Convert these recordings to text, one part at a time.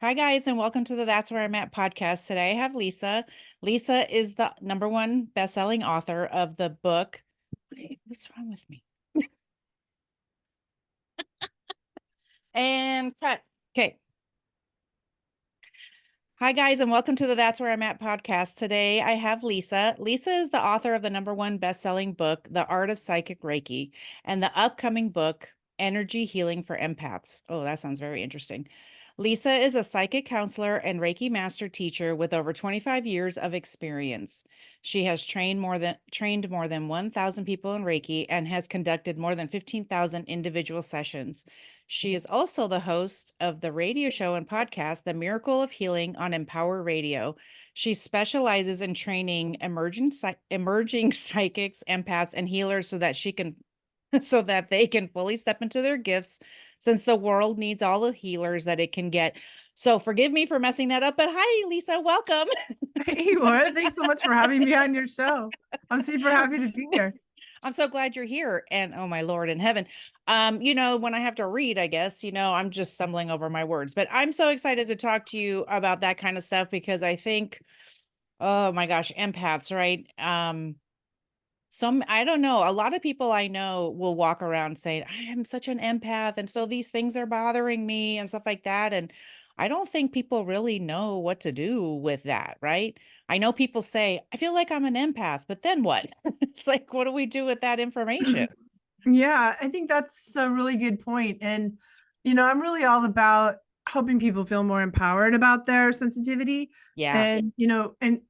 Hi, guys, and welcome to the That's Where I'm At podcast. Today I have Lisa. Lisa is the #1 best-selling author of the book. Wait, what's wrong with me? And cut. Okay. Hi, guys, and welcome to the That's Where I'm At podcast. Today I have Lisa. Lisa is the author of the #1 best-selling book, The Art of Psychic Reiki, and the upcoming book, Energy Healing for Empaths. Oh, that sounds very interesting. Lisa is a psychic counselor and Reiki master teacher with over 25 years of experience. She has trained more than 1,000 people in Reiki and has conducted more than 15,000 individual sessions. She is also the host of the radio show and podcast, The Miracle of Healing on Empower Radio. She specializes in training emerging psychics, empaths, and healers so that they can fully step into their gifts, since the world needs all the healers that it can get. So forgive me for messing that up, but hi, Lisa, welcome. Hey, Laura, thanks so much for having me on your show. I'm super happy to be here. I'm so glad you're here. And oh my Lord in heaven. When I have to read, I guess, I'm just stumbling over my words, but I'm so excited to talk to you about that kind of stuff because I think, oh my gosh, empaths, right? I don't know. A lot of people I know will walk around saying, I am such an empath. And so these things are bothering me and stuff like that. And I don't think people really know what to do with that, right? I know people say, I feel like I'm an empath, but then what? It's like, what do we do with that information? Yeah, I think that's a really good point. And, I'm really all about helping people feel more empowered about their sensitivity. Yeah. And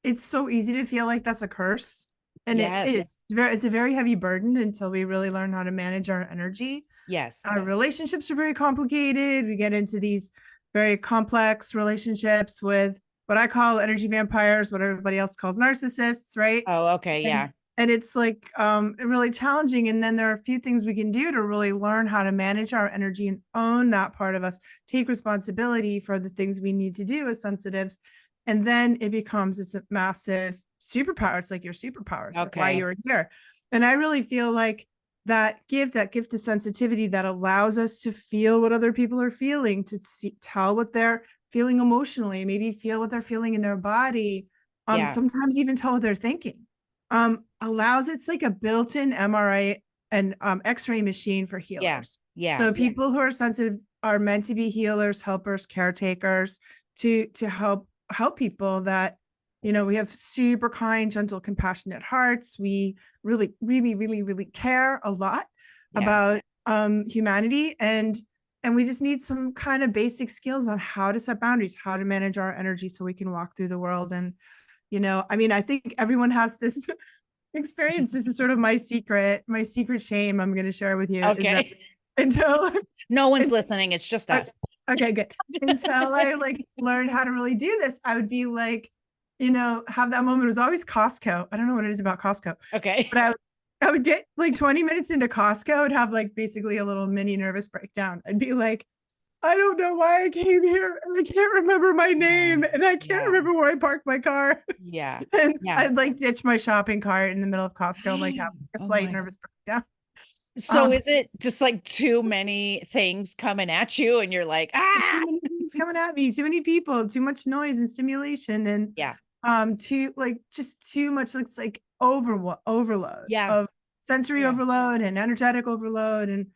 it's so easy to feel like that's a curse. And it Yes. is it's a very heavy burden until we really learn how to manage our energy. Yes. Our relationships are very complicated. We get into these very complex relationships with what I call energy vampires, what everybody else calls narcissists, right? Oh, okay. And Yeah. and it's like really challenging. And then there are a few things we can do to really learn how to manage our energy and own that part of us, take responsibility for the things we need to do as sensitives. And then it becomes this massive superpower. It's like your superpowers, like why Okay. you're here. And I really feel like that gift of sensitivity that allows us to feel what other people are feeling, to tell what they're feeling emotionally, maybe feel what they're feeling in their body, Yeah. sometimes even tell what they're thinking. It's like a built-in MRI and X-ray machine for Yeah. healers. Yeah. So people who are sensitive are meant to be healers, helpers, caretakers to help people that we have super kind, gentle, compassionate hearts. We really, really, really, really care a lot Yeah. about humanity, and we just need some kind of basic skills on how to set boundaries, how to manage our energy so we can walk through the world. And I think everyone has this experience. This is sort of my secret shame I'm going to share with you is that Okay. until No one's and, listening. It's just us. okay, good. Until I like learned how to really do this, I would be like, have that moment. It was always Costco. I don't know what it is about Costco, Okay. but I would get like 20 minutes into Costco. I'd have like basically a little mini nervous breakdown. I'd be like, I don't know why I came here and I can't remember my name and I can't Yeah. remember where I parked my car. Yeah. And Yeah. I'd like ditch my shopping cart in the middle of Costco and like have a Oh slight my. nervous breakdown. So Um, is it just like too many things coming at you and you're like, too ah, many things coming at me, too many people, too much noise and stimulation, and yeah, just too much. It's like overload yeah, of sensory yeah. overload and energetic overload. And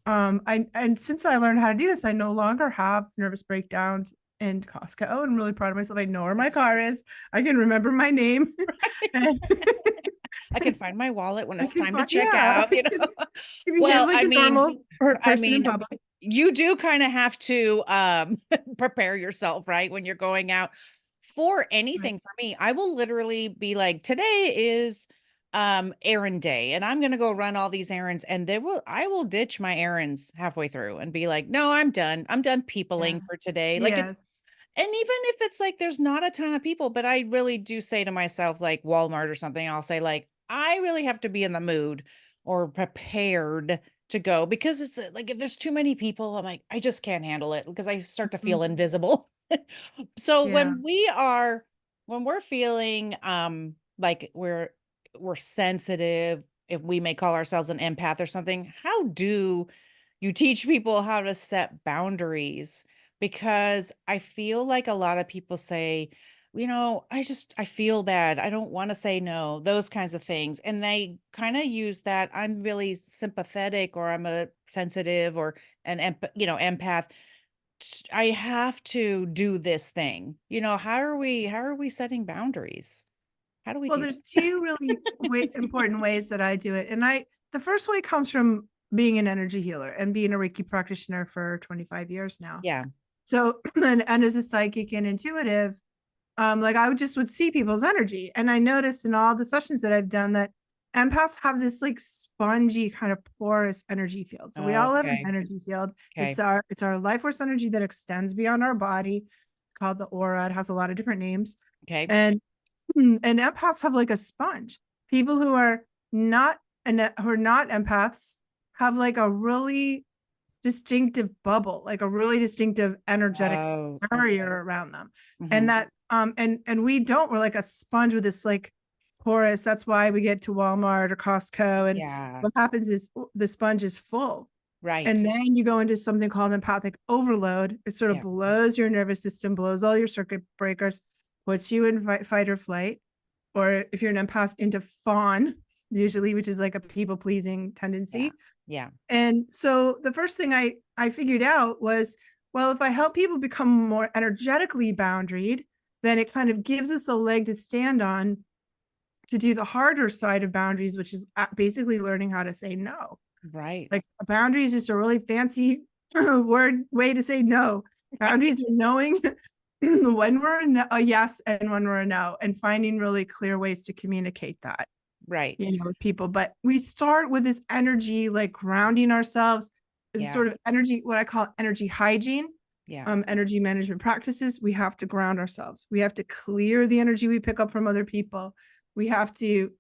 and since I learned how to do this, I no longer have nervous breakdowns in Costco. I'm really proud of myself. I know where my That's car is. I can remember my name. And I can find my wallet when I it's can time to find, check yeah, out, you behave Well, like a normal I person in mean, public. you do kind of have to prepare yourself, right? When you're going out for Right. anything. For me, I will literally be like, today is errand day and I'm going to go run all these errands, and I will ditch my errands halfway through and be like, no, I'm done. I'm done Yeah. peopling for today. Like Yeah. and even if it's like there's not a ton of people, but I really do say to myself, like Walmart or something, I'll say, like, I really have to be in the mood or prepared to go, because it's like if there's too many people, I'm like, I just can't handle it because I start to feel Mhm. invisible. So Yeah. when we're feeling like we're sensitive, if we may call ourselves an empath or something, how do you teach people how to set boundaries because I feel like a lot of people say, I feel bad. I don't want to say no, those kinds of things. And they kind of use that I'm really sympathetic or I'm a sensitive or empath. I have to do this thing. How are we setting boundaries? How do we Well, do there's that? two really important ways that I do it. And the first way comes from being an energy healer and being a Reiki practitioner for 25 years now. Yeah. So, and as a psychic and intuitive, like I would see people's energy. And I noticed in all the sessions that I've done that empaths have this like spongy kind of porous energy field. So we all have an Okay. energy field. Okay. It's our life force energy that extends beyond our body, called the aura. It has a lot of different names. Okay. And and empaths have like a sponge. People who are not who are not empaths have like a really distinctive bubble, like a really distinctive energetic Oh, okay. barrier around them. And Mhm. that and we don't, we're like a sponge with this like porous. That's why we get to Walmart or Costco. And Yeah. what happens is the sponge is full. Right. And then you go into something called empathic overload. It sort of Yeah. blows your nervous system, blows all your circuit breakers, puts you in fight or flight. Or if you're an empath, into fawn, usually, which is like a people pleasing Yeah. tendency. Yeah. And so the first thing I figured out was, well, if I help people become more energetically boundaried, then it kind of gives us a leg to stand on to do the harder side of boundaries, which is basically learning how to say no. Right. Like a boundary is just a really fancy way to say no. Boundaries are knowing when we're a yes and when we're a no, and finding really clear ways to communicate that, Right. with people. But we start with this energy, like grounding ourselves, this Yeah. sort of energy, what I call energy hygiene, Yeah. energy management practices. We have to ground ourselves. We have to clear the energy we pick up from other people. We have to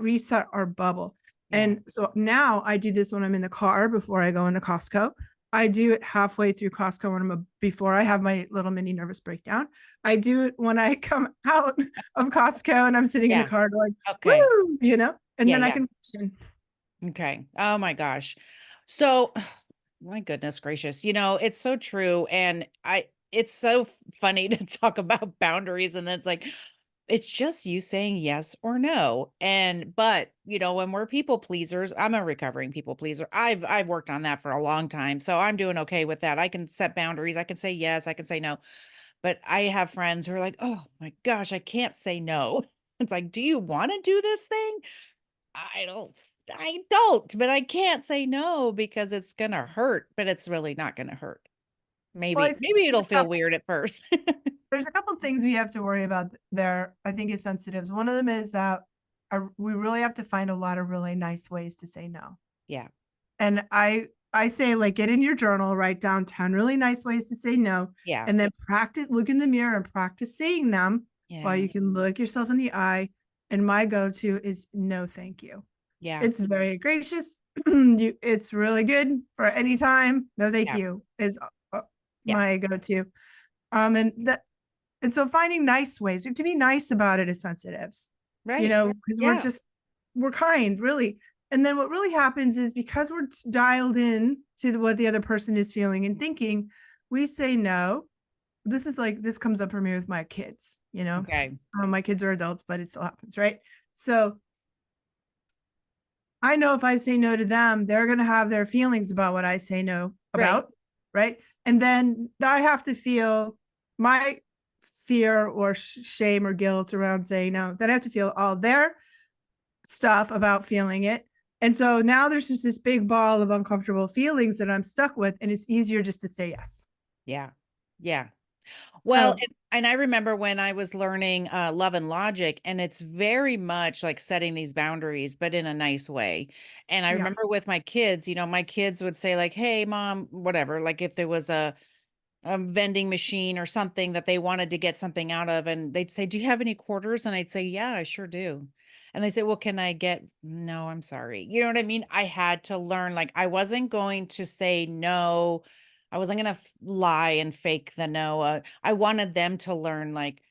reset our bubble. Yeah. And so now I do this when I'm in the car before I go into Costco. I do it halfway through Costco before I have my little mini nervous breakdown. I do it when I come out of Costco and I'm sitting in the Yeah. car going, Okay. woo, and Yeah. then I Yeah. can function. Okay. Oh my gosh. So, my goodness gracious, it's so true. And it's so funny to talk about boundaries. And then it's like, it's just you saying yes or no. But, when we're people pleasers, I'm a recovering people pleaser. I've worked on that for a long time. So I'm doing okay with that. I can set boundaries. I can say yes, I can say no. But I have friends who are like, "Oh my gosh, I can't say no." It's like, "Do you want to do this thing?" I don't I don't, but I can't say no because it's gonna hurt, but it's really not gonna hurt. Well, Maybe it'll feel weird at first. there's a couple of things we have to worry about there, I think, as sensitives. One of them is that we really have to find a lot of really nice ways to say no. Yeah, And I say, like, get in your journal, write down 10 really nice ways to say no, yeah, and then look in the mirror and practice saying them while yeah, you can look yourself in the eye. And my go-to is no, thank you. yeah, It's very gracious. It's really good for any time. No, thank yeah, you is yeah, my go-to. And so finding nice ways, we have to be nice about it as sensitives, right. because Yeah, we're kind, really. And then what really happens is, because we're dialed in to what the other person is feeling and thinking, we say no. This comes up for me with my kids, okay, my kids are adults, but it still happens, right? So I know if I say no to them, they're going to have their feelings about what I say no right, about, right? And then I have to feel my fear or shame or guilt around saying no. Then I have to feel all their stuff about feeling it. And so now there's just this big ball of uncomfortable feelings that I'm stuck with, and it's easier just to say yes. yeah, yeah. Well, So, and I remember when I was learning, Love and Logic, and it's very much like setting these boundaries, but in a nice way. And I yeah, remember with my kids, my kids would say like, "Hey, mom," whatever, like if there was a vending machine or something that they wanted to get something out of, and they'd say, "Do you have any quarters?" And I'd say, "Yeah, I sure do." And they say, "Well, can I get" "No, I'm sorry." You know what I mean? I had to learn, like, I wasn't going to say no. I wasn't gonna lie and fake the no. I wanted them to learn, like,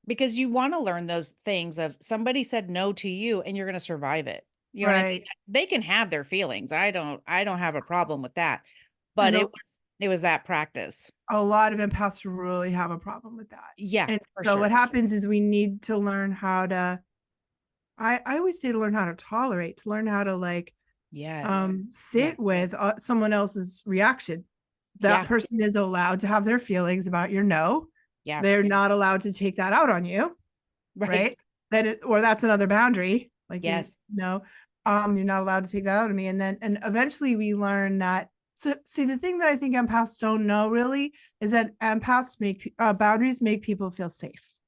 because you wanna learn those things of somebody said no to you and you're gonna survive it. You know what I mean? right. They can have their feelings. I don't have a problem with that. I But know. It was that practice. A lot of empaths really have a problem with that. Yeah, And for so sure. what happens is we need to learn how to, I always say to learn how to tolerate, to learn how to like Yes. Yeah. sit with someone else's reaction. That Yeah. person is allowed to have their feelings about your no. Yeah. They're not allowed to take that out on you, Right. right? Or that's another boundary. Like Yes. you're not allowed to take that out of me. And eventually we learn that. So see, the thing that I think empaths don't know really is that empaths make boundaries make people feel safe.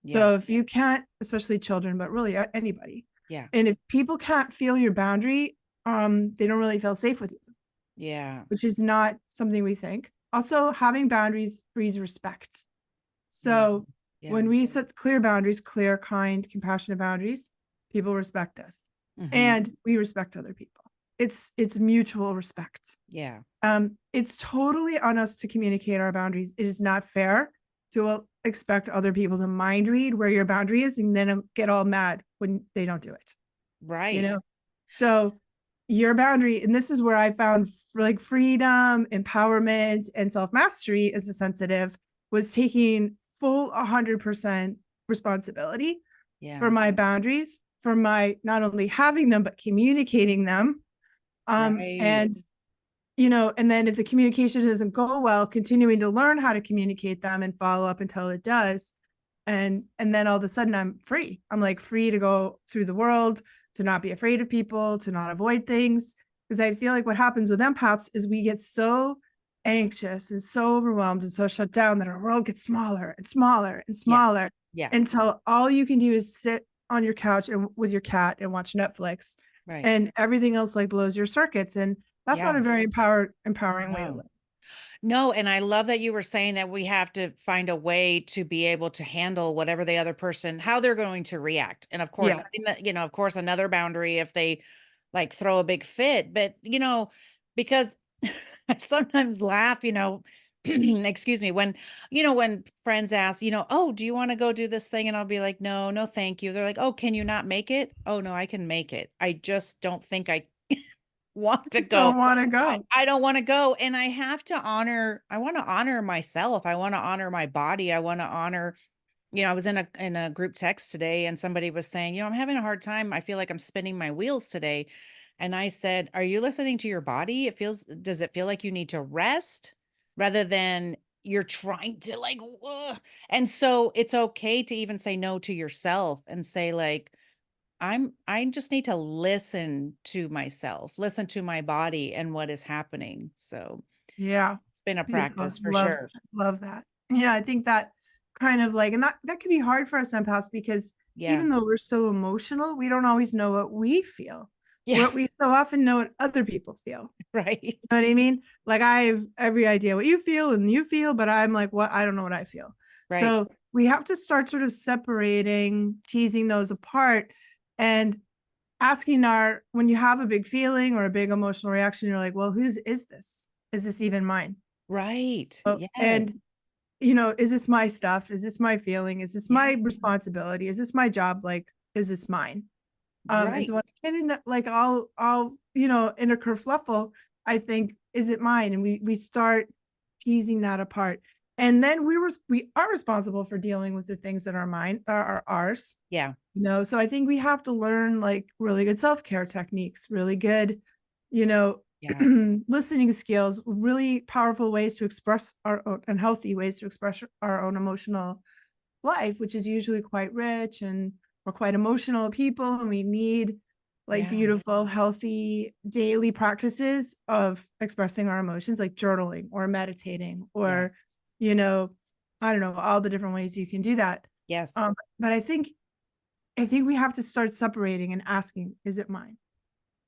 Yeah. So if you can't, especially children, but really anybody, Yeah. and if people can't feel your boundary, they don't really feel safe with you, Yeah. which is not something we think. Also, having boundaries breeds respect. Yeah. So Yeah. when we set clear boundaries, clear, kind, compassionate boundaries, people respect us Mhm. and we respect other people. It's mutual respect. Yeah. It's totally on us to communicate our boundaries. It is not fair to expect other people to mind read where your boundary is and then get all mad when they don't do it. You Right. know, so your boundary, and this is where I found like freedom, empowerment, and self mastery as a sensitive, was taking full 100% responsibility Yeah. for my boundaries, for my not only having them but communicating them. Right. And and then if the communication doesn't go well, continuing to learn how to communicate them and follow up until it does. And then all of a sudden I'm free. I'm like free to go through the world, to not be afraid of people, to not avoid things. Because I feel like what happens with empaths is we get so anxious and so overwhelmed and so shut down that our world gets smaller and smaller and Yeah. smaller Yeah. until all you can do is sit on your couch and with your cat and watch Netflix, Right. and everything else like blows your circuits. And that's Yeah. not a very empowering way to No. live. No, and I love that you were saying that we have to find a way to be able to handle whatever the other person, how they're going to react. And of course, Yes. of course, another boundary if they like throw a big fit, but because I sometimes laugh, excuse me, when friends ask, oh, do you want to go do this thing? And I'll be like, no, no, thank you. They're like, oh, can you not make it? Oh, no, I can make it. I just don't think I want to go. Don't want to go. I don't wanna go, and I wanna honor myself, I wanna honor my body, I wanna honor I was in a group text today and somebody was saying, "I'm having a hard time, I feel like I'm spinning my wheels today." And I said, "Are you listening to your body? Does it feel like you need to rest rather than you're trying to like, ugh?" And so it's okay to even say no to yourself and say like, I just need to listen to myself, listen to my body and what is happening. So, Yeah. it's been a Beautiful. practice for sure. Love that. Yeah, I think that kind of like, and that can be hard for us empaths because Yeah. even though we're so emotional, we don't always know what we feel. Yeah, What we so often know what other people feel. right. You know what I mean? Like I have every idea what you feel, but I'm like, what? I don't know what I feel. Right. So we have to start sort of separating, teasing those apart, and asking when you have a big feeling or a big emotional reaction, you're like, well, whose is this? Is this even mine? Right. Oh, Yes. and is this my stuff? Is this my feeling? Is this Yeah. my responsibility? Is this my job? Like, is this mine? And Right. so when I get in that, like I'll in a kerfluffle, I think, is it mine? And we start teasing that apart. And then we are responsible for dealing with the things that are mine are ours. Yeah. So I think we have to learn like really good self-care techniques, really good, you know, Yeah. listening skills, really powerful ways to express our own and healthy ways to express our own emotional life, which is usually quite rich, and we're quite emotional people and we need like Yeah. beautiful, healthy daily practices of expressing our emotions, like journaling or meditating Yeah. or, you know, I don't know, all the different ways you can do that. Yes. But I think we have to start separating and asking, is it mine?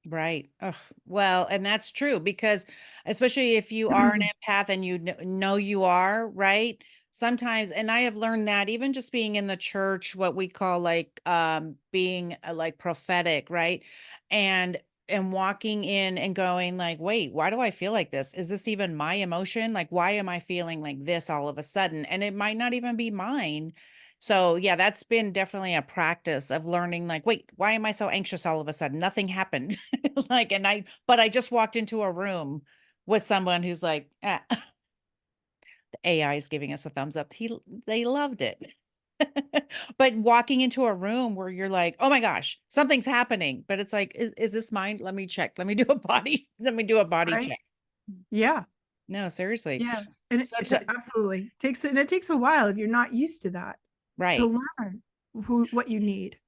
Right. Ugh. Well, and that's true because especially if you are an empath and you know you are, right? Sometimes, and I have learned that even just being in the church, what we call like being like prophetic, right? And walking in and going like, wait, why do I feel like this? Is this even my emotion? Like, why am I feeling like this all of a sudden? And it might not even be mine. So, yeah, that's been definitely a practice of learning like, "Wait, why am I so anxious all of a sudden? Nothing happened." Like, but I just walked into a room. with someone who's like, "Ah, the AI is giving us a thumbs up." They loved it. But walking into a room where you're like, "Oh my gosh, something's happening," but it's like, "Is this mine? Let me check. Let me do a body Right? check." Yeah. No, seriously. Yeah. And So to absolutely it takes a while if you're not used to that to right. learn what you need.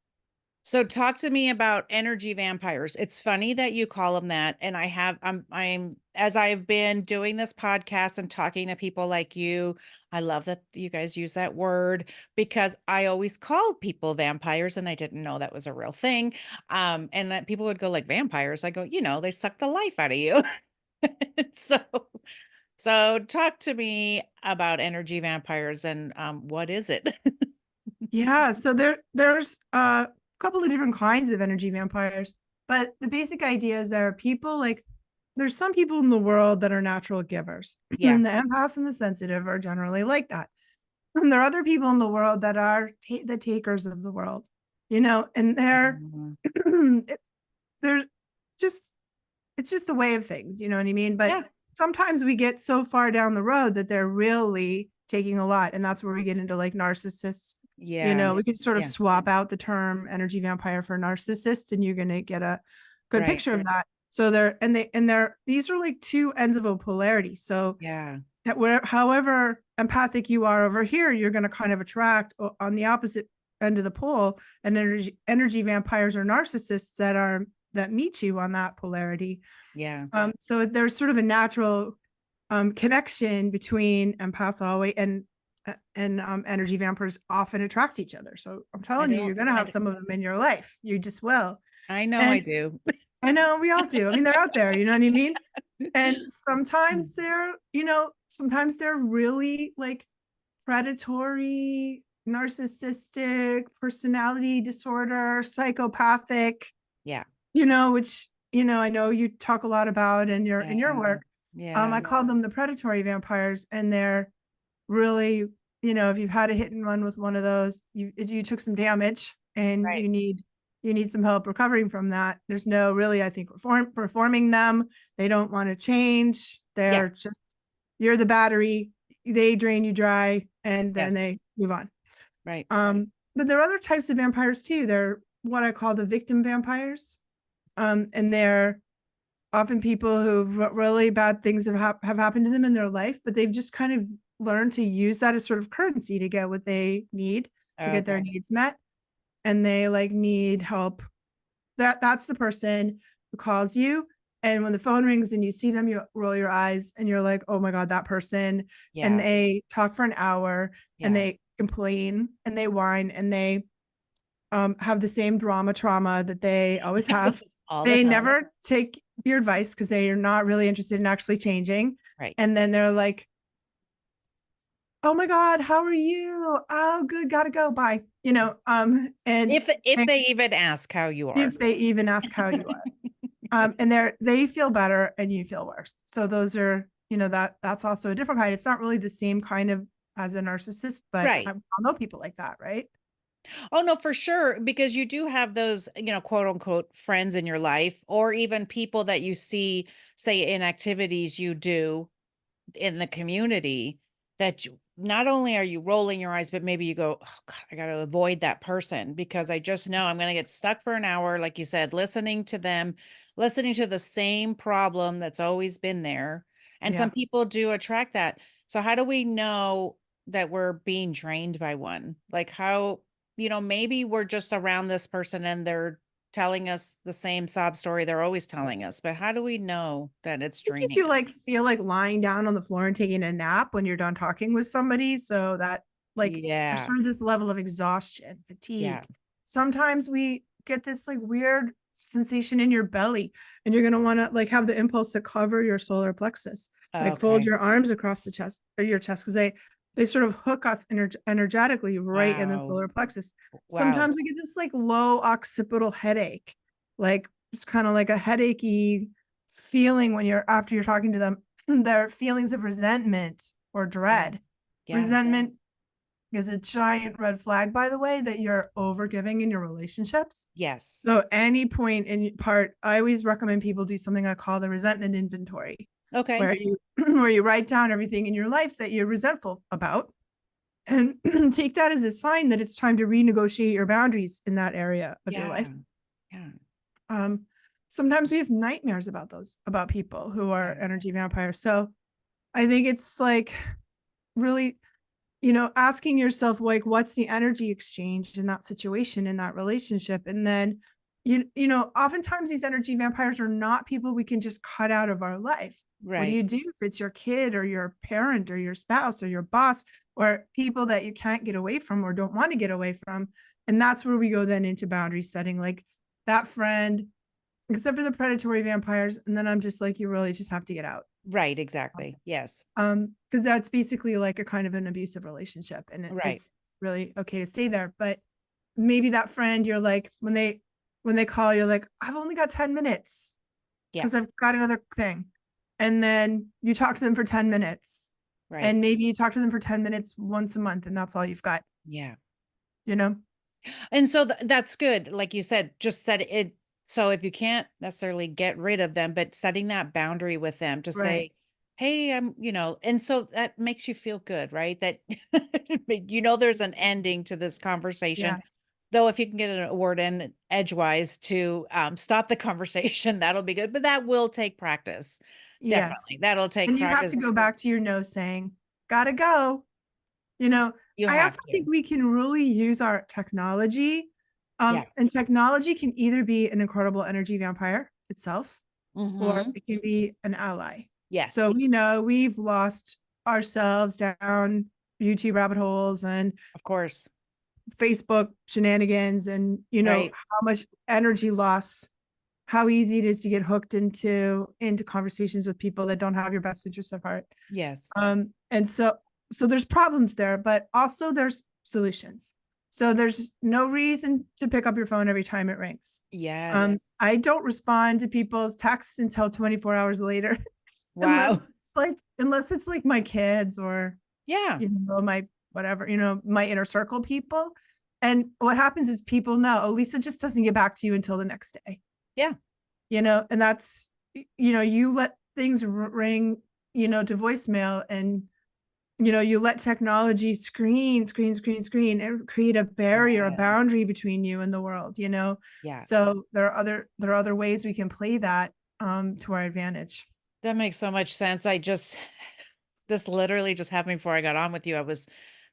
So talk to me about energy vampires. It's funny that you call them that. And I'm as I've been doing this podcast and talking to people like you, I love that you guys use that word because I always called people vampires and I didn't know that was a real thing. And that people would go like vampires. I go, they suck the life out of you. so so talk to me about energy vampires and what is it? Yeah, so there's a couple of different kinds of energy vampires, but the basic idea is there are people like there's some people in the world that are natural givers. Yeah. And the empaths and the sensitive are generally like that. And there are other people in the world that are the takers of the world, and Mhm. they're just it's just the way of things, you know what I mean? But Yeah. sometimes we get so far down the road that they're really taking a lot. And that's where we get into like narcissists. Yeah. We could sort of Yeah. swap out the term energy vampire for narcissist, and you're gonna get a good Right. picture of that. So they're these are like two ends of a polarity. So Yeah. that where however empathic you are over here, you're gonna kind of attract on the opposite end of the pole, and energy vampires or narcissists that meet you on that polarity. Yeah. So there's sort of a natural connection between empaths always and energy vampires often attract each other. So I'm I telling you, don't you're gonna I have d some of them in your life. You just will. I know I And do. I know we all do. I mean, they're out there, you know what I mean? And Mm. sometimes they're really like predatory, narcissistic, personality disorder, psychopathic, Yeah. which, I know you talk a lot about in your Yeah. work. Yeah. I call them the predatory vampires, and they're really, if you've had a hit and run with one of those, you took some damage and Right. you need some help recovering from that. There's no really, I think, performing them. They don't want to change. Yeah. They're just you're the battery. They drain you dry, and then Yes. they move on. Right. But there are other types of vampires too. They're what I call the victim vampires. And they're often people who really bad things have happened to them in their life, but they've just kind of learned to use that as sort of currency to get what they need to get their Okay. needs met. And they like need help. That's the person who calls you. And when the phone rings and you see them, you roll your eyes and you're like, oh my God, that person. And Yeah. they talk for an hour and Yeah. they complain and they whine and they have the same trauma that they always have. All the They time. never take your advice because they are not really interested in actually changing. Right. And then they're like, "Oh my God, how are you? Oh, good, gotta go. Bye." If And they even ask how you are. if they even ask how you are, and they feel better and you feel worse. So those are, that's also a different kind. It's not really the same kind of as a narcissist, but I Right. know people like that, right? Oh, no, for sure, because you do have those, quote unquote friends in your life, or even people that you see, say, in activities you do in the community that not only are you rolling your eyes, but maybe you go, "Oh God, I got to avoid that person because I just know I'm going to get stuck for an hour," like you said, listening to them, listening to the same problem that's always been there. And some Yeah. people do attract that. So how do we know that we're being drained by one? Like how, maybe we're just around this person and they're telling us the same sob story they're always telling us, but how do we know that it's Think if draining you us? like feel like lying down on the floor and taking a nap when you're done talking with somebody, so that like there's Yeah. sort of this level of exhaustion, Yeah. fatigue. Sometimes we get this like weird sensation in your belly, and you're gonna want to like have the impulse to cover your solar plexus, like fold Okay. your arms across the chest or your chest because they sort of hook us energetically right in the Wow. solar plexus. Wow. Sometimes we get this like low occipital headache, like it's kind of like a headachy feeling when after you're talking to them. Their feelings of resentment or Yeah. dread. Yeah. Resentment is a giant red flag, by the way, that you're over giving in your relationships. Yes. So any point in part, I always recommend people do something I call the resentment inventory. Okay. where you where you write down everything in your life that you're resentful about, and take that as a sign that it's time to renegotiate your boundaries in that area of your Yeah. life. Yeah. Um, Sometimes we have nightmares about people who are Yeah. energy vampires. So I think it's like really, asking yourself, like, what's the energy exchange in that situation, in that relationship? And then, oftentimes these energy vampires are not people we can just cut out of our life. What do Right. you do if it's your kid or your parent or your spouse or your boss or people that you can't get away from or don't want to get away from? And that's where we go then into boundary setting, like that friend, except for the predatory vampires. And then I'm just like, you really just have to get out. Right. Exactly. Yes. Because that's basically like a kind of an abusive relationship, and Right. it's really okay to stay there. But maybe that friend, you're like, when they call, you're like, I've only got 10 minutes Yeah. because I've got another thing. And then you talk to them for 10 minutes. Right. And maybe you talk to them for 10 minutes once a month, and that's all you've got, Yeah. you know? And so that's good. Like you said, just set it. So if you can't necessarily get rid of them, but setting that boundary with them to Right. say, hey, and so that makes you feel good, right? That, there's an ending to this conversation. Yeah. Though if you can get a word in edgewise to stop the conversation, that'll be good. But that will take practice. Yes. Definitely. That'll take And you have to practice. go back to your no saying, gotta go. You know, You I have also to. think we can really use our technology. Yeah. And technology can either be an incredible energy vampire itself, or Hmm. it can be an ally. So Yes. we know we've lost ourselves down YouTube rabbit holes and Of course. Facebook shenanigans, and Right. how much energy loss, how easy it is to get hooked into conversations with people that don't have your best interests at heart. Yes. And so there's problems there, but also there's solutions. So there's no reason to pick up your phone every time it rings. Yes. I don't respond to people's texts until 24 hours later, Wow. unless it's like my kids or Yeah. my whatever, my inner circle people. And what happens is people know, oh, Lisa just doesn't get back to you until the next day. Yeah. And that's, you let things ring, to voicemail, and you let technology screen and create a barrier, a Yeah. boundary between you and the world. Yeah. So there are other ways we can play that to our advantage. That makes so much sense. This literally just happened before I got on with you. I was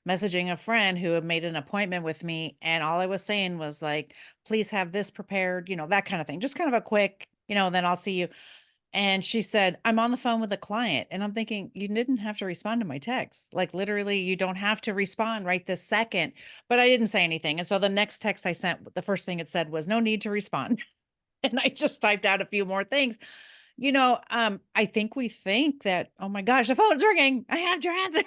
messaging a friend who had made an appointment with me, and all I was saying was like, please have this prepared, that kind of thing. Just kind of a quick, then I'll see you. And she said, I'm on the phone with a client. And I'm thinking, you didn't have to respond to my text. Like literally, you don't have to respond right this second. But I didn't say anything. And so the next text I sent, the first thing it said was, no need to respond. And I just typed out a few more things. I think we think that, oh my gosh, the phone's ringing. I have your answer.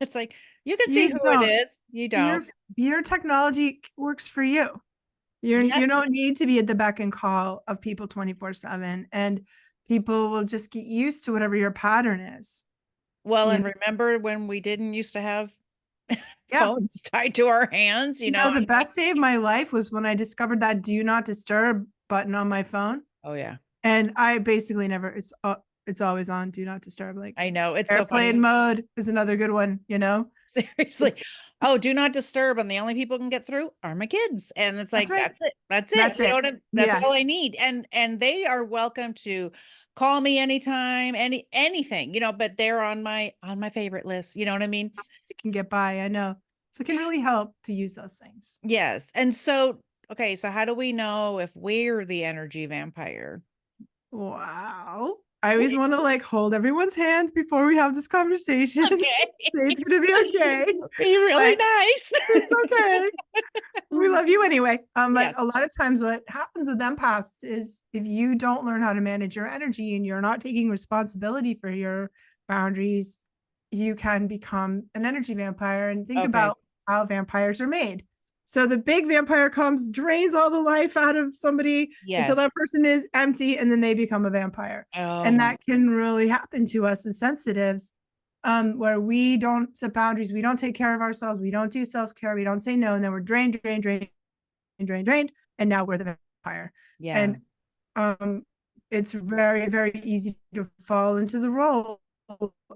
It's like, you can see You who it don't. is. You Your don't. your technology works for you. You Yes. don't need to be at the beck and call of people 24/7, and people will just get used to whatever your pattern is. Well, You and know? remember when we didn't used to have Yeah. phones tied to our hands, The I'm like, best day of my life was when I discovered that do not disturb button on my phone. oh yeah, And I basically never, it's always on do not disturb. Like I know. It's so airplane funny. mode is another good one. Seriously. It's Oh, do not disturb. And the only people can get through are my kids. And it's That's like, right. that's it. That's it. That's it. That's all Yes. I need. And they are welcome to call me anytime, anything, but they're on my favorite list. You know what I mean? It can get by. I know. So it can really help to use those things. Yes. And so, okay, so how do we know if we're the energy vampire? Wow. I always want to like hold everyone's hands before we have this conversation. Okay. Say it's gonna be okay. Be really But nice. it's okay. We love you anyway. But Yes. a lot of times what happens with empaths is if you don't learn how to manage your energy and you're not taking responsibility for your boundaries, you can become an energy vampire. And think Okay. about how vampires are made. So the big vampire comes, drains all the life out of somebody until Yes. that person is empty, and then they become a vampire. Oh And my. that can really happen to us as sensitives, where we don't set boundaries, we don't take care of ourselves, we don't do self-care, we don't say no, and then we're drained, and now we're the vampire. Yeah. And um, it's very, very easy to fall into the role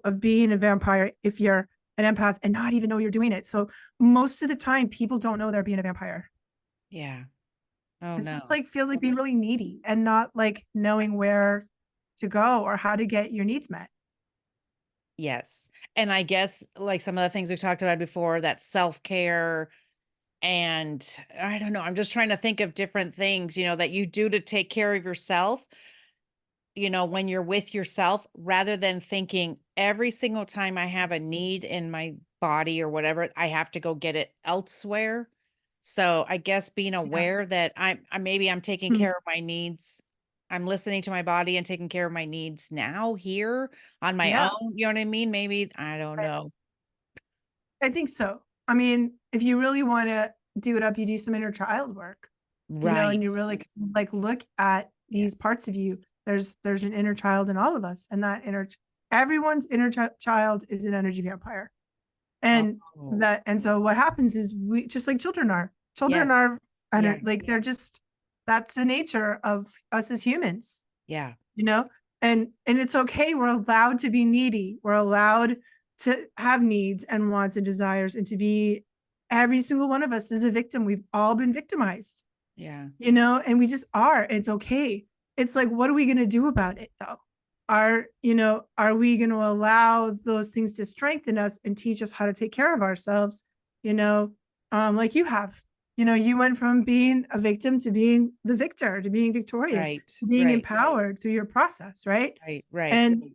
of being a vampire if you're an empath and not even know you're doing it. So most of the time, people don't know they're being a vampire. Yeah. Oh It's just no. like feels like being really needy and not like knowing where to go or how to get your needs met. Yes. And I guess like some of the things we talked about before, that self-care, and I don't know, I'm just trying to think of different things, that you do to take care of yourself, when you're with yourself, rather than thinking every single time I have a need in my body or whatever, I have to go get it elsewhere. So I guess being Yeah. aware that maybe I'm taking Hmm. care of my needs. I'm listening to my body and taking care of my needs now here on my Yeah. own. You know what I mean? Maybe I don't know. I think so. I mean, if you really want to do it up, you do some inner child work, Right. and you really like look at Yeah. these parts of you. There's an inner child in all of us, and that everyone's inner child is an energy vampire. And Oh, so what happens is we just like children yes. are Yeah. like they're just that's the nature of us as humans, Yeah. you know and it's okay, we're allowed to be needy, we're allowed to have needs and wants and desires, and to be every single one of us is a victim, we've all been victimized, Yeah. and we just are. It's okay. It's like, what are we going to do about it though? Are we going to allow those things to strengthen us and teach us how to take care of ourselves? You know, like you have, you went from being a victim to being the victor, to being victorious, Right. to being Right. empowered through your process, right? Right. Right. And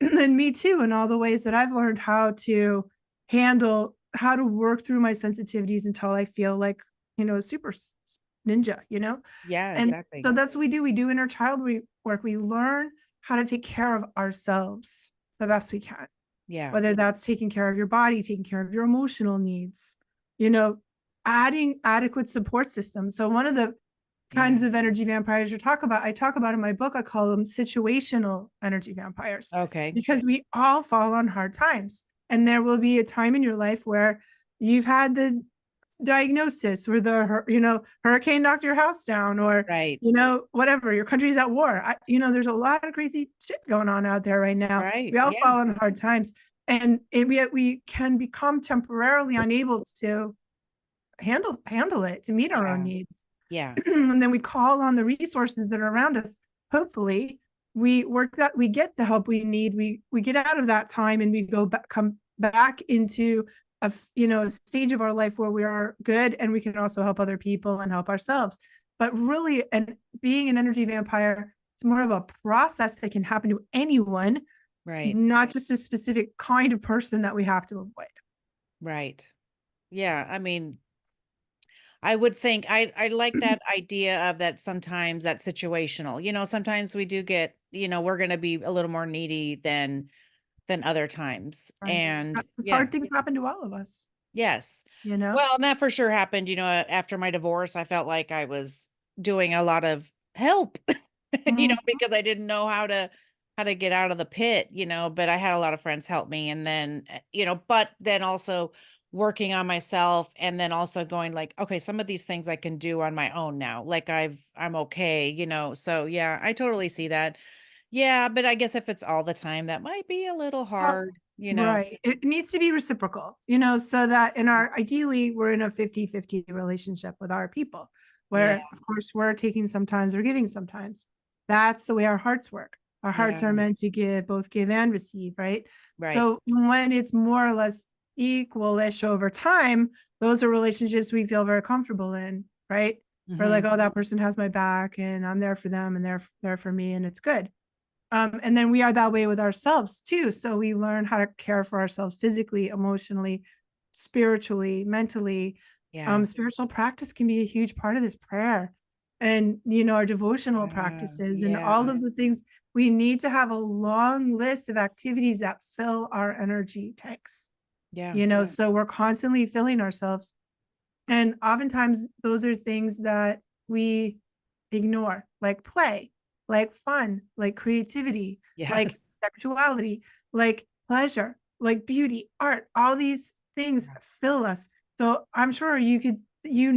and me too, in all the ways that I've learned how to work through my sensitivities until I feel like, a super ninja, Yeah, and exactly. so that's what we do. We do inner child work. We learn how to take care of ourselves the best we can, Yeah. whether that's taking care of your body, taking care of your emotional needs, you know, adding adequate support systems. So one of the Yeah. kinds of energy vampires I talk about in my book, I call them situational energy vampires, Okay. because we all fall on hard times. And there will be a time in your life where you've had the diagnosis where hurricane knocked your house down, or Right. whatever, your country's at war. There's a lot of crazy shit going on out there right now. Right. We all Yeah. fall on hard times, and yet we can become temporarily unable to handle it, to meet our own Yeah. needs. Yeah. And then we call on the resources that are around us. Hopefully we get the help we need, we get out of that time, and we come back into a stage of our life where we are good, and we can also help other people and help ourselves. But really, and being an energy vampire, it's more of a process that can happen to anyone, Right. not just a specific kind of person that we have to avoid. Right. Yeah. I mean, I would think I like that idea of that, sometimes that's situational. Sometimes we do get, we're gonna be a little more needy than other times. Right. And yeah. Hard things happen to all of us, Yes. you know? Well, and that for sure happened, after my divorce. I felt like I was doing a lot of help, Mhm. because I didn't know how to get out of the pit, but I had a lot of friends help me. And then, but then also working on myself, and then also going like, okay, some of these things I can do on my own now. Like I'm okay, So yeah, I totally see that. Yeah, but I guess if it's all the time, that might be a little Well, hard. right. It needs to be reciprocal, so that ideally we're in a 50-50 relationship with our people, Yeah, where of course we're taking sometimes, we're giving sometimes. That's the way our hearts work. Our yeah, hearts are meant to both give and receive, right? right. So when it's more or less equalish over time, those are relationships we feel very comfortable in, right? We're like, Mhm. oh, that person has my back, and I'm there for them, and they're there for me, and it's good. And then we are that way with ourselves too. So we learn how to care for ourselves physically, emotionally, spiritually, mentally. Yeah. Spiritual practice can be a huge part of this prayer, and our devotional Yeah, practices, and all yeah, of the things. We need to have a long list of activities that fill our energy tanks. yeah, So we're constantly filling ourselves, and oftentimes those are things that we ignore, like play, like fun, like creativity, like yes. sexuality, like pleasure, like beauty, art, all these things Yeah, fill us. So I'm sure you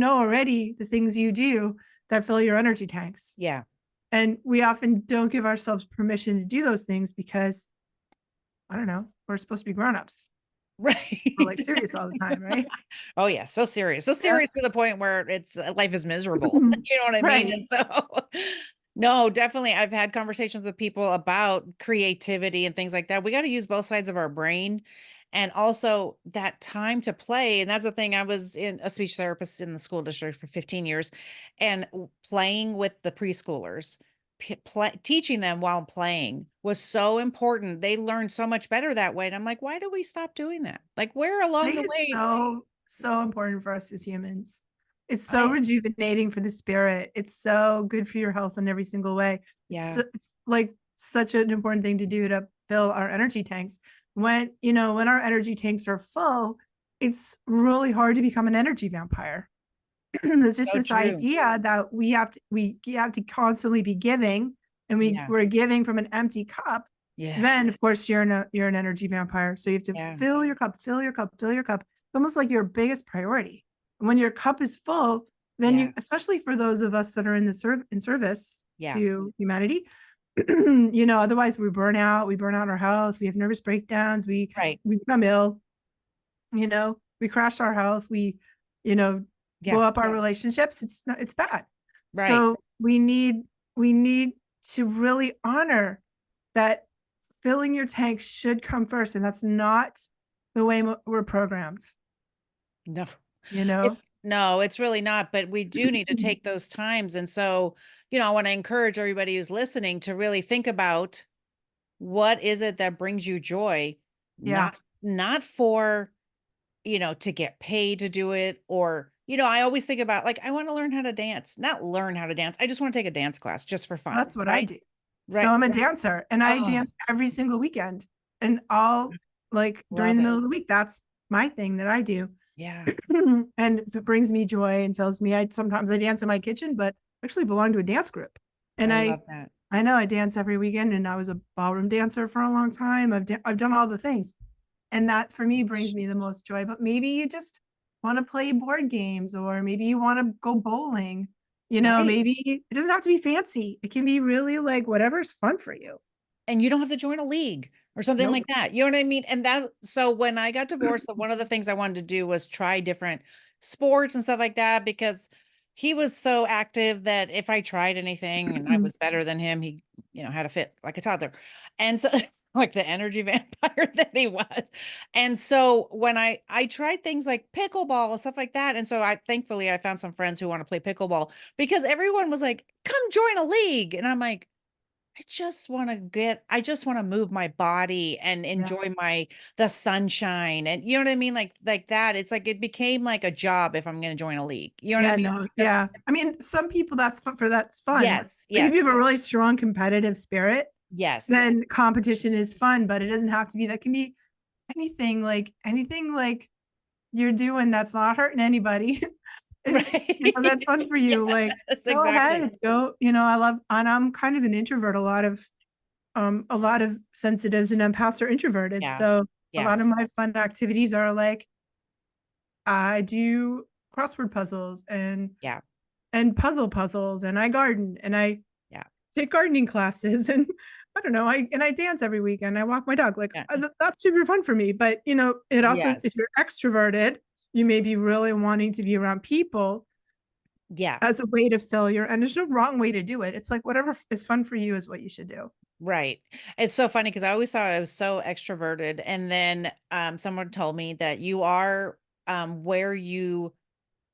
already the things you do that fill your energy tanks. yeah, And we often don't give ourselves permission to do those things because, I don't know, we're supposed to be grown-ups. We're like Right. serious all the time, right? Oh yeah, so serious. So Yeah. serious to the point where it's life is miserable. You know what I mean? Right. And so no, definitely I've had conversations with people about creativity and things like that. We got to use both sides of our brain and also that time to play. And that's the thing. I was in a speech therapist in the school district for 15 years and playing with the preschoolers. Teaching them while playing was so important. They learned so much better that way. And I'm like, why do we stop doing that? Like, where Play along the is way so important for us as humans. It's so I rejuvenating for the spirit. It's so good for your health in every single way. yeah, It's like such an important thing to do to fill our energy tanks. When, when our energy tanks are full, it's really hard to become an energy vampire. There's just so this true. idea that we have to constantly be giving, and Yeah, we're giving from an empty cup. yeah, Then of course you're an energy vampire. So you have to yeah, fill your cup, fill your cup, fill your cup. It's almost like your biggest priority. And when your cup is full, then yeah, you, especially for those of us that are in service yeah, to humanity, otherwise we burn out our health, we have nervous breakdowns, right. we become ill, we crash our health, we, you know, Yeah, blow up our relationships. It's not, it's bad. right. So we need to really honor that filling your tank should come first. And that's not the way we're programmed, No, you know? it's no, it's really not, but we do need to take those times. And so, I want to encourage everybody who's listening to really think about what is it that brings you joy, Yeah. not for, to get paid to do it or, I always think about like I want to learn how to dance, not learn how to dance. I just want to take a dance class just for fun, That's what I right? do. So Right. I'm a dancer and I Oh, dance every single weekend, and all like during love the it. middle of the week. That's my thing that I do. Yeah, And if it brings me joy and fills me, I dance in my kitchen, but I actually belong to a dance group. And I I love that. I know I dance every weekend, and I was a ballroom dancer for a long time. I've done all the things. And that for me brings me the most joy. But maybe you just want to play board games, or maybe you want to go bowling. Right. Maybe it doesn't have to be fancy. It can be really like whatever's fun for you. And you don't have to join a league or something like Nope. that. You know what I mean? And that, so when I got divorced, one of the things I wanted to do was try different sports and stuff like that because he was so active that if I tried anything and I was better than him, he, had a fit like a toddler. And so like the energy vampire that he was. And so when I tried things like pickleball and stuff like that, and so I thankfully I found some friends who want to play pickleball because everyone was like, "Come join a league." And I'm like, I just want to move my body and Yeah. enjoy the sunshine. And you know what I mean? Like that. It's like it became like a job if I'm going to join a league. You know what I Yeah, mean? no, That's yeah. I mean, some people that's fun. yes, Like if you yes, have a really strong competitive spirit, yes. then competition is fun, but it doesn't have to be. That can be anything like you're doing that's not hurting anybody. Is, Right. that's fun for you. Like, Yes, go exactly. ahead, go. And I'm kind of an introvert. A lot of sensitives and empaths are introverted. Yeah. So a Yeah. lot of my fun activities are like I do crossword puzzles Yeah. and puzzles, and I garden, and I Yeah. take gardening classes, and I don't know, I dance every weekend. I walk my dog. Like Yeah. that's super fun for me. But it also, if Yes. you're extroverted, you may be really wanting to be around people Yeah. as a way to fill your, and there's no wrong way to do it. It's like whatever is fun for you is what you should do. Right. It's so funny because I always thought I was so extroverted. And then someone told me that you are where you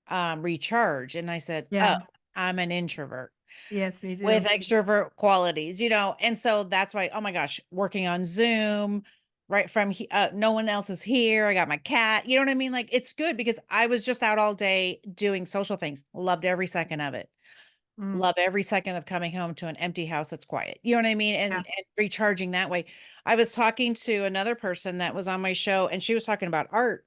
recharge. And I said, oh, Yeah. I'm an introvert Yes, me with too. extrovert qualities, and so that's why, oh my gosh, working on Zoom, right from no one else is here. I got my cat, you know what I mean? Like it's good because I was just out all day doing social things. Loved every second of it. Mm, Love every second of coming home to an empty house that's quiet. You know what I mean? And yeah. recharging that way. I was talking to another person that was on my show and she was talking about art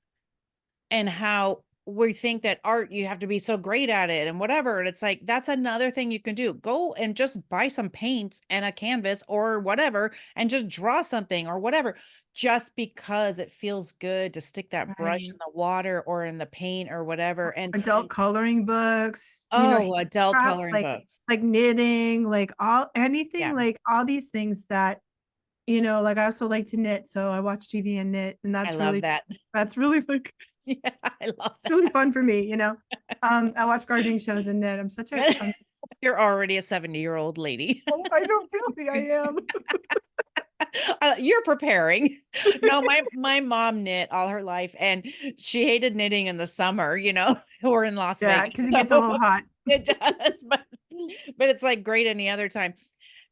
and how we think that art, you have to be so great at it and whatever. And it's like, that's another thing you can do. Go and just buy some paints and a canvas or whatever, and just draw something or whatever, just because it feels good to stick that brush in Right. the water or in the paint or whatever. And Adult coloring books, oh, adult crafts coloring books. like knitting, like all anything, Yeah, like all these things that, like I also like to knit, so I watch TV and knit, and I love that. that's really like Yeah, I love it's really that. fun for me. I watch gardening shows and knit. You're already a 70-year-old lady. I don't feel the I am. You're preparing. No, my mom knit all her life, and she hated knitting in the summer, we're in Las Yeah, Vegas, because it gets a so little hot. it does, but it's, like, great any other time.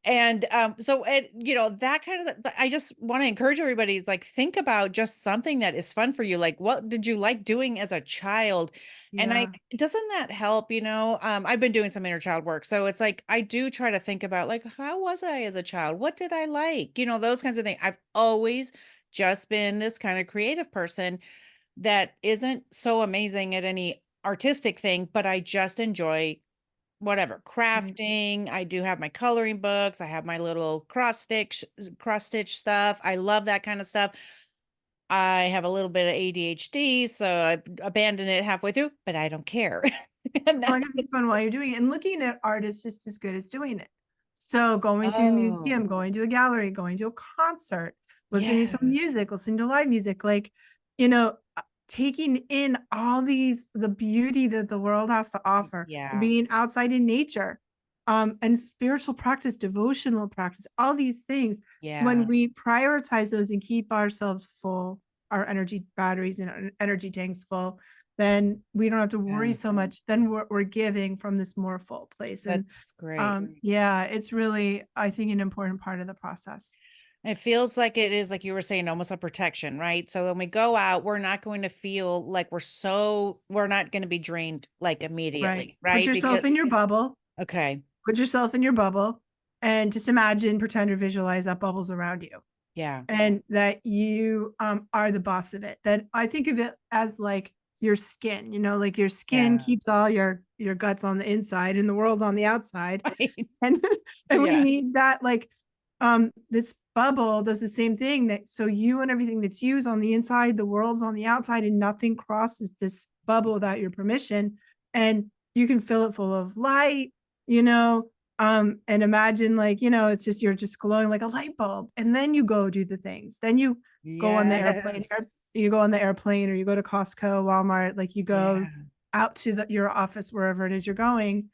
And, so that kind of I just wanna encourage everybody is, like, think about just something that is fun for you, like, what did you like doing as a child? And Yeah. doesn't that help, I've been doing some inner child work, so it's like, I do try to think about, like, how was I as a child? What did I like? Those kinds of things. I've always just been this kind of creative person that isn't so amazing at any artistic thing, but I just enjoy whatever, Right. crafting. I do have my coloring books. I have my little cross stitch stuff. I love that kind of stuff. I have a little bit of ADHD, so I abandoned it halfway through, but I don't care. And As long as that's it's fun while you're doing it. And looking at art is just as good as doing it. So going to a oh, museum, going to a gallery, going to a concert, listening to some yes. music, listening to live music, taking in the beauty that the world has to offer, Yeah. being outside in nature, and spiritual practice, devotional practice, all these things. When Yeah. we prioritize those and keep ourselves full, our energy batteries and energy tanks full, then we don't have to worry Yeah. so much. Then we're giving from this more full place. And That's great. yeah, it's really, I think, an important part of the process. It feels like it is, like you were saying, almost a protection, right? So when we go out, we're not going to feel like we're not going to be drained like Right. immediately, Put right? Because yourself in your bubble. okay. Put yourself in your bubble and just imagine, pretend or visualize that bubble's around you Yeah. and that you are the boss of it. That I think of it as like your skin, like your skin Yeah. keeps all your guts on the inside and the world on the outside. Right. And and we Yeah. need that, like, this bubble does the same thing, that so you and everything that's used on the inside, the world's on the outside, and nothing crosses this bubble without your permission. And you can fill it full of light, you know, and imagine, like, it's just, you're just glowing like a light bulb. And then you go do the things. Then you go on the airplane, Yes. you go on the airplane, or you go to Costco, Walmart, like you go Yeah. out to your office, wherever it is you're going,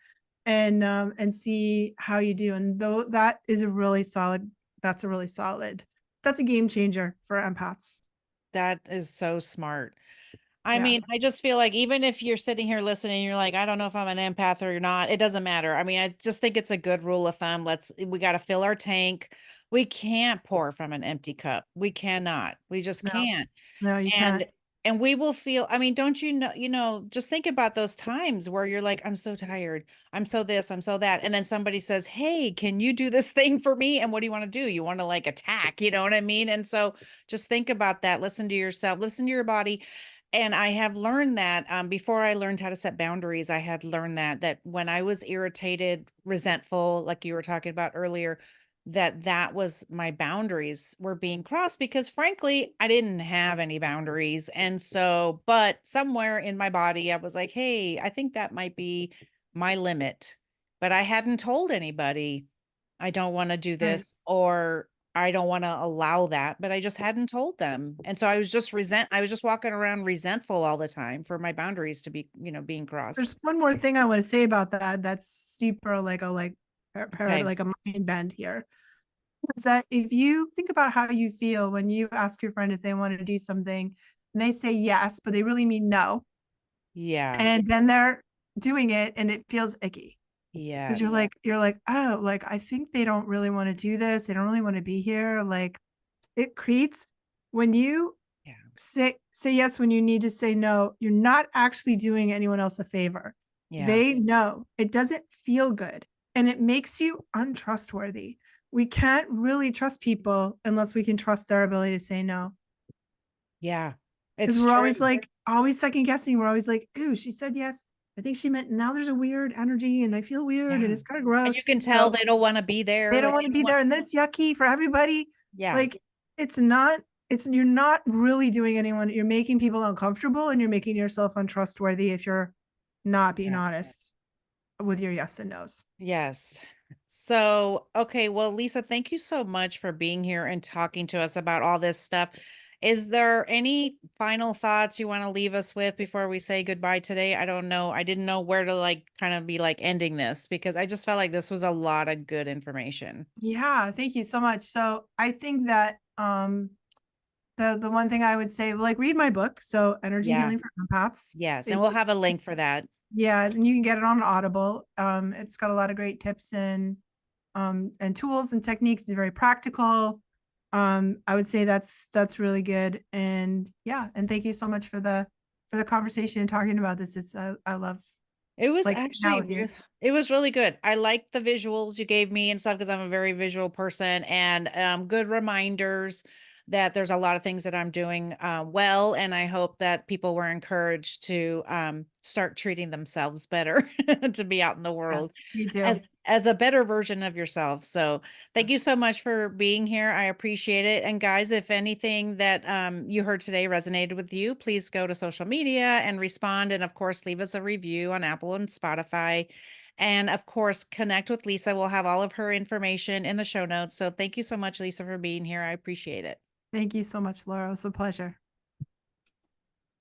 and see how you do. And though that's a really solid, that's a game changer for empaths. That is so smart. I Yeah. mean, I just feel like even if you're sitting here listening, you're like, I don't know if I'm an empath or not. It doesn't matter. I mean, I just think it's a good rule of thumb. We got to fill our tank. We can't pour from an empty cup. We cannot. We just No, can't. no, you And can't. we will feel, I mean, don't just think about those times where you're like, I'm so tired. I'm so this, I'm so that. And then somebody says, hey, can you do this thing for me? And what do you want to do? You want to like attack, you know what I mean? And so just think about that. Listen to yourself, listen to your body. And I have learned that before I learned how to set boundaries, I had learned that when I was irritated, resentful, like you were talking about earlier, that was my boundaries were being crossed because frankly, I didn't have any boundaries. And so, but somewhere in my body, I was like, hey, I think that might be my limit. But I hadn't told anybody I don't want to do Right. this or I don't want to allow that, but I just hadn't told them. And so I was just walking around resentful all the time for my boundaries to be, being crossed. There's one more thing I want to say about that. That's super, Okay. like a mind bend here. Is that if you think about how you feel when you ask your friend if they want to do something and they say yes, but they really mean no, Yeah. and then they're doing it and it feels icky. Because Yes. you're like, oh, like, I think they don't really want to do this. They don't really want to be here. Like, it creates, when you Yeah. say yes when you need to say no, you're not actually doing anyone else a favor. Yeah. They know it doesn't feel good and it makes you untrustworthy. We can't really trust people unless we can trust their ability to say no. Yeah. Because It's we're true. always like, always second guessing. We're always like, ooh, she said yes. I think she meant now there's a weird energy and I feel weird and Yeah. it's kind of And you gross. can tell So they don't wanna be they there. don't They want to don't be want there. And then it's yucky for everybody. Yeah. Like it's not, you're not really doing anyone, you're making people uncomfortable and you're making yourself untrustworthy if you're not being Yeah. honest with your yes and nos. Yes. So, okay, well, Lisa, thank you so much for being here and talking to us about all this stuff. Is there any final thoughts you want to leave us with before we say goodbye today? I don't know. I didn't know where to like kind of be like ending this because I just felt like this was a lot of good information. Yeah, thank you so much. So I think that the one thing I would say, like read my book, so Energy Yeah. Healing for Empaths. Yes. And we'll It's have a link for that. yeah, and you can get it on Audible. It's got a lot of great tips and tools and techniques. It's very practical. I would say that's really good. And yeah, and thank you so much for the conversation and talking about this. It's I love It was like hanging out actually with you. it was really good. I liked the visuals you gave me and stuff because 'cause I'm a very visual person and, good reminders that there's a lot of things that I'm doing, well, and I hope that people were encouraged to, start treating themselves better to be out in the world Yes, you too. as a better version of yourself. So, thank you so much for being here. I appreciate it. And guys, if anything that you heard today resonated with you, please go to social media and respond. And of course, leave us a review on Apple and Spotify. And of course, connect with Lisa. We'll have all of her information in the show notes. So thank you so much, Lisa, for being here. I appreciate it. Thank you so much, Laura. It was a pleasure.